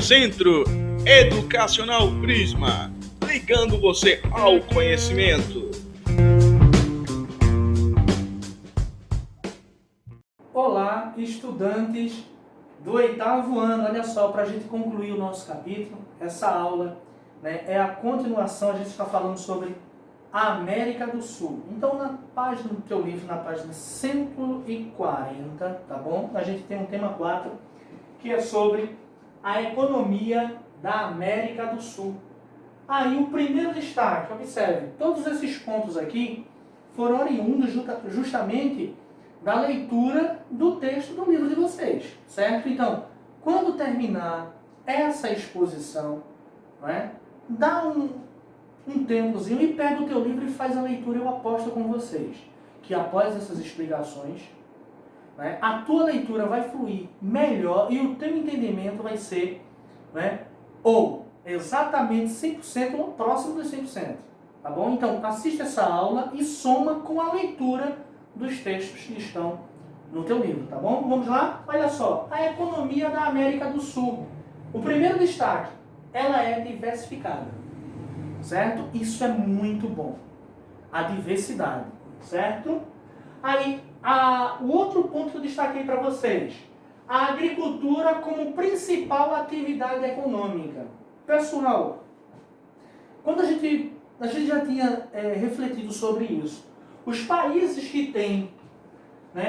Centro Educacional Prisma, ligando você ao conhecimento. Olá, estudantes do 8º ano. Olha só, para a gente concluir o nosso capítulo, essa aula é a continuação. A gente está falando sobre a América do Sul. Então, na página do teu livro, na página 140, tá bom? A gente tem um tema 4, que é sobre a economia da América do Sul. Aí, o primeiro destaque, observe, todos esses pontos aqui foram oriundos justamente da leitura do texto do livro de vocês, certo? Então, quando terminar essa exposição, dá um tempozinho e pega o teu livro e faz a leitura. Eu aposto com vocês que após essas explicações, a tua leitura vai fluir melhor e o teu entendimento vai ser ou exatamente 100% ou próximo dos 100%, tá bom? Então, assista essa aula e soma com a leitura dos textos que estão no teu livro, tá bom? Vamos lá? Olha só, a economia da América do Sul. O primeiro destaque, ela é diversificada, certo? Isso é muito bom. A diversidade, certo? Aí, o outro ponto que eu destaquei para vocês, a agricultura como principal atividade econômica. Pessoal, quando a gente já tinha refletido sobre isso, os países que têm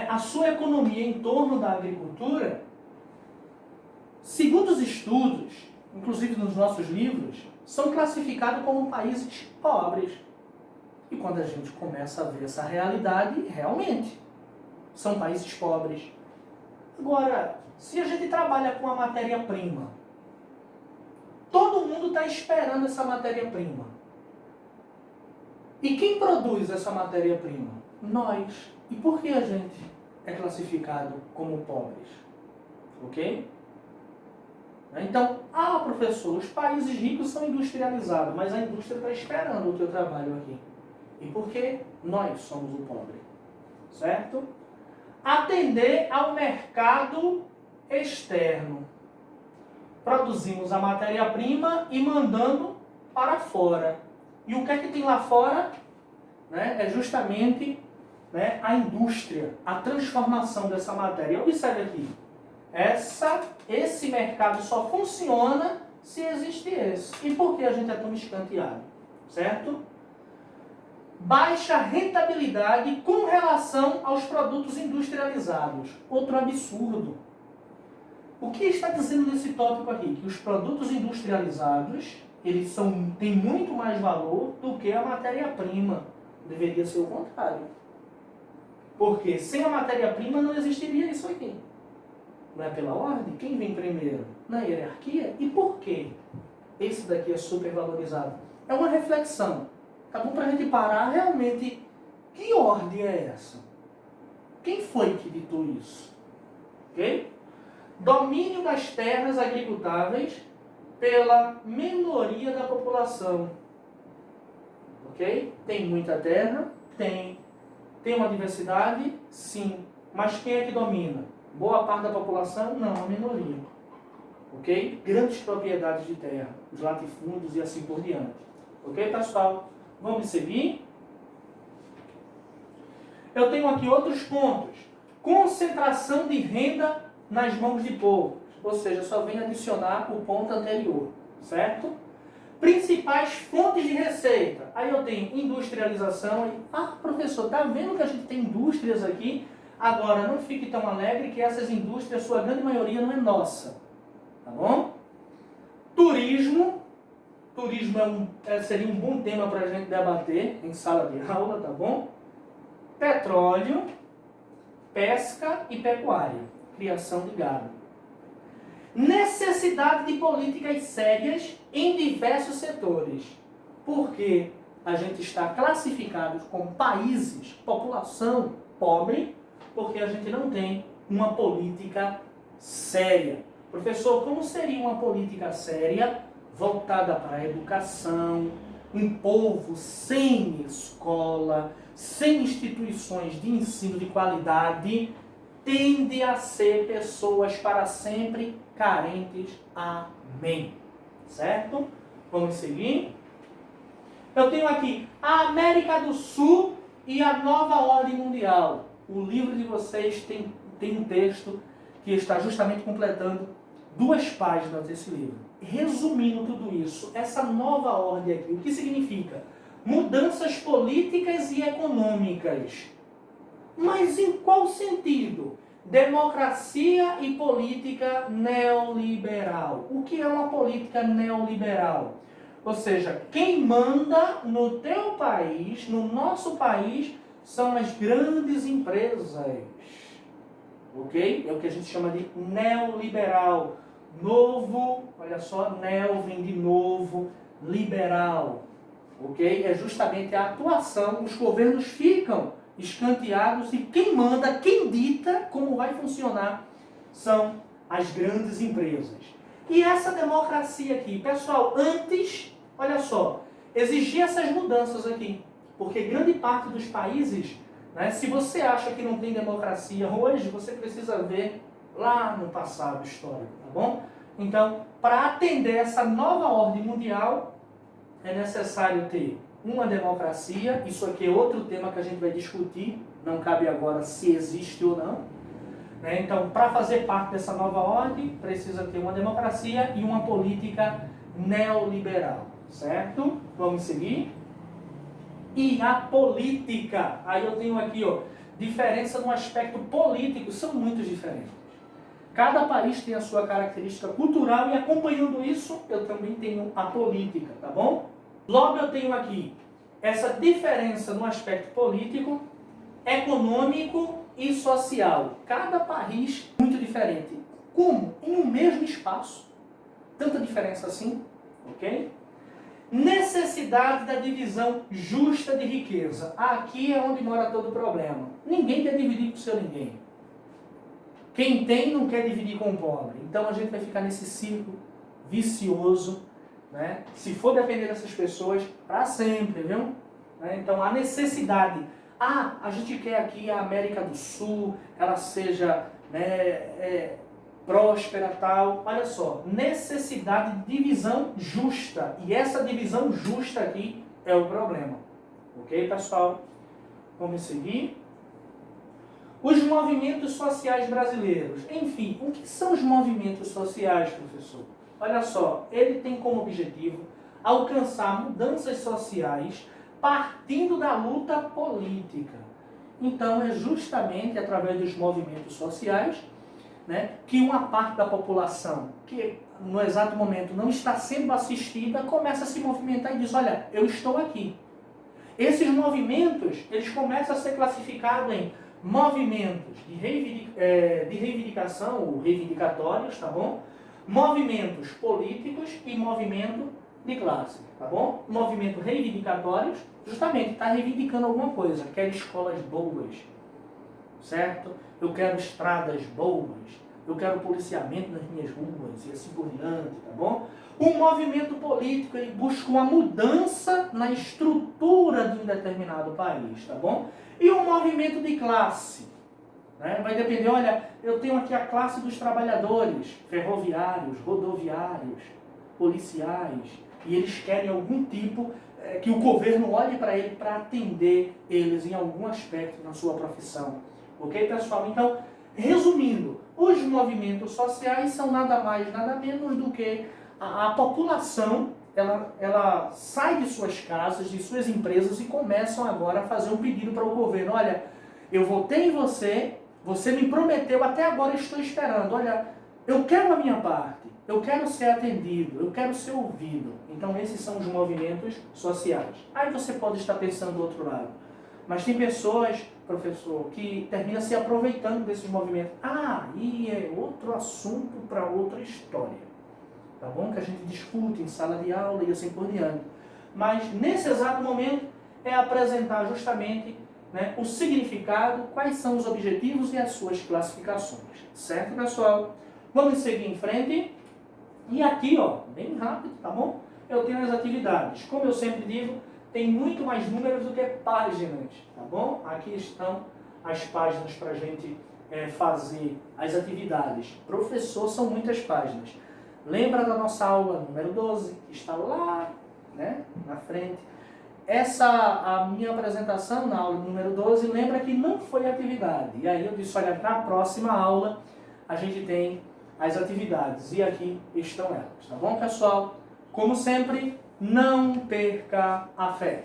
a sua economia em torno da agricultura, segundo os estudos, inclusive nos nossos livros, são classificados como países pobres. E quando a gente começa a ver essa realidade, realmente, são países pobres. Agora, se a gente trabalha com a matéria-prima, todo mundo está esperando essa matéria-prima. E quem produz essa matéria-prima? Nós. E por que a gente é classificado como pobres? Ok? Então, professor, os países ricos são industrializados, mas a indústria está esperando o teu trabalho aqui. E por que nós somos o pobre? Certo? Atender ao mercado externo. Produzimos a matéria-prima e mandando para fora. E o que é que tem lá fora? É justamente a indústria, a transformação dessa matéria. Observe aqui. Esse mercado só funciona se existe esse. E por que a gente é tão escanteado? Certo? Baixa rentabilidade com relação aos produtos industrializados. Outro absurdo. O que está dizendo nesse tópico aqui? Que os produtos industrializados, eles têm muito mais valor do que a matéria-prima. Deveria ser o contrário. Porque sem a matéria-prima não existiria isso aqui. Não é pela ordem? Quem vem primeiro? Na hierarquia? E por quê? Esse daqui é super valorizado. É uma reflexão. Tá bom? Para a gente parar realmente. Que ordem é essa? Quem foi que ditou isso? Ok? Domínio das terras agricultáveis pela minoria da população. Ok? Tem muita terra? Tem. Tem uma diversidade? Sim. Mas quem é que domina? Boa parte da população? Não, a minoria. Ok? Grandes propriedades de terra, os latifúndios e assim por diante. Ok, pessoal? Vamos seguir? Eu tenho aqui outros pontos. Concentração de renda nas mãos de poucos. Ou seja, só vem adicionar o ponto anterior. Certo? Principais fontes de receita. Aí eu tenho industrialização. Professor, está vendo que a gente tem indústrias aqui? Agora, não fique tão alegre que essas indústrias, sua grande maioria, não é nossa. Tá bom? Turismo. Turismo seria um bom tema para a gente debater em sala de aula, tá bom? Petróleo, pesca e pecuária. Criação de gado. Necessidade de políticas sérias em diversos setores. Porque a gente está classificado como países, população pobre, porque a gente não tem uma política séria. Professor, como seria uma política séria voltada para a educação, um povo sem escola, sem instituições de ensino de qualidade, tende a ser pessoas para sempre carentes. Amém. Certo? Vamos seguir. Eu tenho aqui a América do Sul e a Nova Ordem Mundial. O livro de vocês tem um texto que está justamente completando 2 páginas desse livro. Resumindo tudo isso, essa nova ordem aqui, o que significa? Mudanças políticas e econômicas. Mas em qual sentido? Democracia e política neoliberal. O que é uma política neoliberal? Ou seja, quem manda no teu país, no nosso país, são as grandes empresas. Ok? É o que a gente chama de neoliberal. Novo, olha só, neo vem de novo, liberal. Ok? É justamente a atuação, os governos ficam escanteados e quem manda, quem dita como vai funcionar são as grandes empresas. E essa democracia aqui, pessoal, antes, olha só, exigia essas mudanças aqui. Porque grande parte dos países, né, se você acha que não tem democracia hoje, você precisa ver lá no passado histórico, tá bom? Então, para atender essa nova ordem mundial, é necessário ter uma democracia. Isso aqui é outro tema que a gente vai discutir, não cabe agora se existe ou não. Né? Então, para fazer parte dessa nova ordem, precisa ter uma democracia e uma política neoliberal, certo? Vamos seguir. E a política, aí eu tenho aqui, ó, diferença no aspecto político, são muito diferentes. Cada país tem a sua característica cultural e acompanhando isso, eu também tenho a política, tá bom? Logo eu tenho aqui essa diferença no aspecto político, econômico e social. Cada país muito diferente. Como? Em um mesmo espaço. Tanta diferença assim, ok? Necessidade da divisão justa de riqueza. Aqui é onde mora todo o problema. Ninguém quer dividir com o seu ninguém. Quem tem não quer dividir com o pobre. Então a gente vai ficar nesse ciclo vicioso, né? Se for depender dessas pessoas, para sempre, viu? Né? Então a necessidade. A gente quer aqui a América do Sul, ela seja, né, próspera, tal. Olha só, necessidade de divisão justa. E essa divisão justa aqui é o problema. Ok, pessoal? Vamos seguir. Os movimentos sociais brasileiros. Enfim, o que são os movimentos sociais, professor? Olha só, ele tem como objetivo alcançar mudanças sociais partindo da luta política. Então, é justamente através dos movimentos sociais, né, que uma parte da população, que no exato momento não está sendo assistida, começa a se movimentar e diz, olha, eu estou aqui. Esses movimentos, eles começam a ser classificados em movimentos de reivindicação, ou reivindicatórios, tá bom? Movimentos políticos e movimento de classe, tá bom? Movimento reivindicatórios, justamente, está reivindicando alguma coisa. Quer escolas boas, certo? Eu quero estradas boas, eu quero policiamento nas minhas ruas e assim por diante, tá bom? O movimento político, ele busca uma mudança na estrutura de um determinado país, tá bom? E o movimento de classe, né? Vai depender, olha, eu tenho aqui a classe dos trabalhadores, ferroviários, rodoviários, policiais, e eles querem algum tipo que o governo olhe para ele para atender eles em algum aspecto na sua profissão. Ok, pessoal? Então, resumindo, os movimentos sociais são nada mais, nada menos do que a população, ela sai de suas casas, de suas empresas e começam agora a fazer um pedido para o governo. Olha, eu votei em você, você me prometeu, até agora estou esperando. Olha, eu quero a minha parte, eu quero ser atendido, eu quero ser ouvido. Então esses são os movimentos sociais. Aí você pode estar pensando do outro lado. Mas tem pessoas, professor, que terminam se aproveitando desses movimentos. E é outro assunto para outra história. Tá bom? Que a gente discute em sala de aula e assim por diante. Mas nesse exato momento é apresentar justamente, né, o significado, quais são os objetivos e as suas classificações. Certo, pessoal? Vamos seguir em frente. E aqui, ó, bem rápido, tá bom? Eu tenho as atividades. Como eu sempre digo, tem muito mais números do que páginas, tá bom? Aqui estão as páginas para a gente fazer as atividades. Professor, são muitas páginas. Lembra da nossa aula número 12, que está lá, né, na frente. A minha apresentação na aula número 12, lembra que não foi atividade. E aí eu disse, olha, na próxima aula a gente tem as atividades. E aqui estão elas, tá bom, pessoal? Como sempre, não perca a fé.